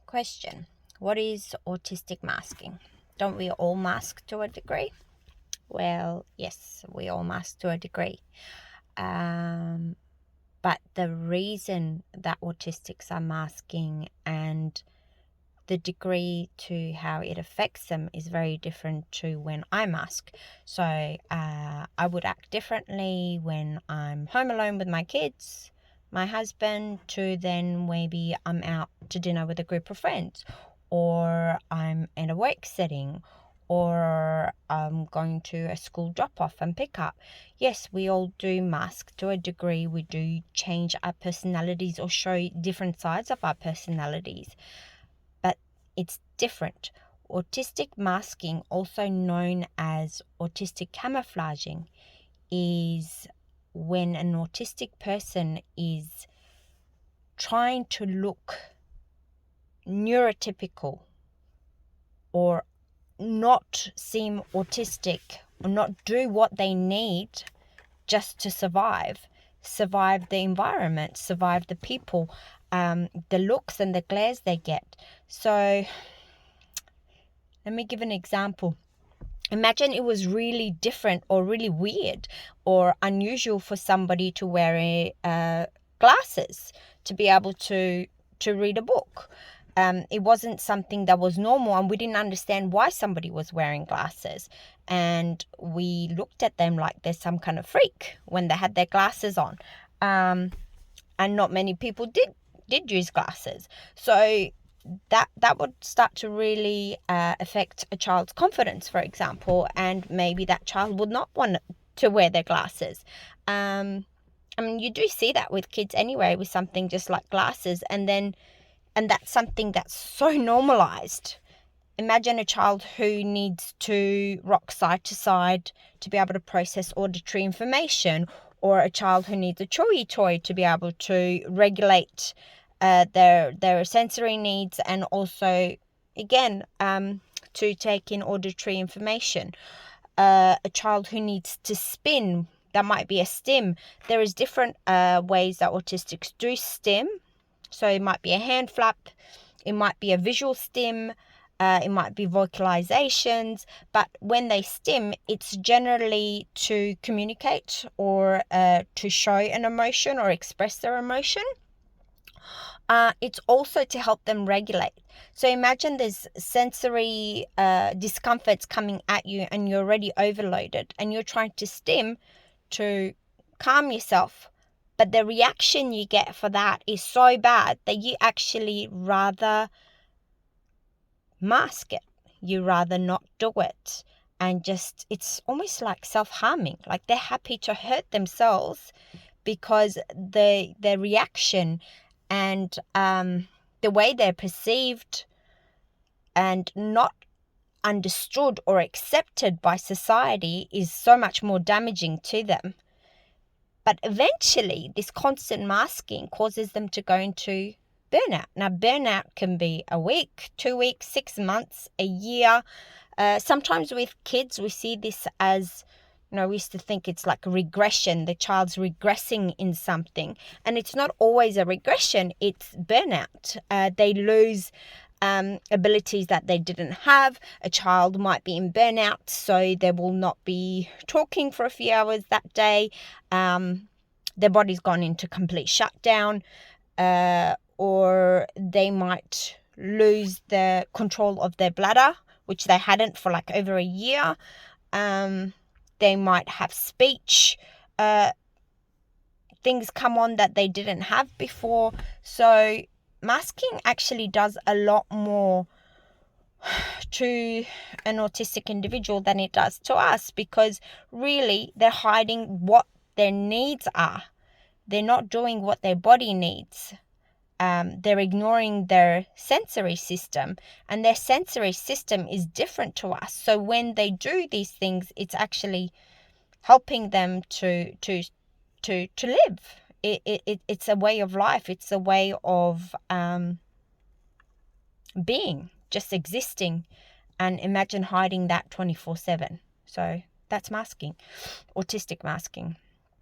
Question: what is autistic masking? Don't we all mask to a degree? Well, yes, we all mask to a degree. But the reason that autistics are masking and the degree to how it affects them is very different to when I mask. So I would act differently when I'm home alone with my kids, my husband, to then maybe I'm out to dinner with a group of friends, or I'm in a work setting, or I'm going to a school drop-off and pick-up. Yes, we all do mask to a degree. We do change our personalities or show different sides of our personalities. But it's different. Autistic masking, also known as autistic camouflaging, is when an autistic person is trying to look neurotypical or not seem autistic or not do what they need just to survive the environment, survive the people, the looks and the glares they get. So let me give an example. Imagine it was really different or really weird or unusual for somebody to wear glasses to be able to read a book. It wasn't something that was normal, and we didn't understand why somebody was wearing glasses. And we looked at them like they're some kind of freak when they had their glasses on. And not many people did use glasses. So that would start to really affect a child's confidence, for example, and maybe that child would not want to wear their glasses. I mean, you do see that with kids anyway, with something just like glasses, and that's something that's so normalized. Imagine a child who needs to rock side to side to be able to process auditory information, or a child who needs a chewy toy to be able to regulate their sensory needs, and also, again, to take in auditory information. A child who needs to spin, that might be a stim. There is different ways that autistics do stim. So it might be a hand flap, it might be a visual stim, it might be vocalizations, but when they stim, it's generally to communicate or to show an emotion or express their emotion. It's also to help them regulate. So imagine there's sensory discomforts coming at you and you're already overloaded and you're trying to stim to calm yourself. But the reaction you get for that is so bad that you actually rather mask it. You rather not do it. And just, it's almost like self-harming. Like they're happy to hurt themselves because their reaction and the way they're perceived and not understood or accepted by society is so much more damaging to them. But eventually, this constant masking causes them to go into burnout. Now, burnout can be a week, 2 weeks, 6 months, a year. Sometimes with kids, we see this as, we used to think it's like a regression. The child's regressing in something. And it's not always a regression. It's burnout. They lose abilities that they didn't have. A child might be in burnout, so they will not be talking for a few hours that day. Their body's gone into complete shutdown, or they might lose the control of their bladder, which they hadn't for like over a year. They might have speech things come on that they didn't have before. So masking actually does a lot more to an autistic individual than it does to us, because really they're hiding what their needs are. They're not doing what their body needs. They're ignoring their sensory system, and their sensory system is different to us. So when they do these things, it's actually helping them to live. It's a way of life. It's a way of being, just existing. And imagine hiding that 24/7. So that's masking, autistic masking.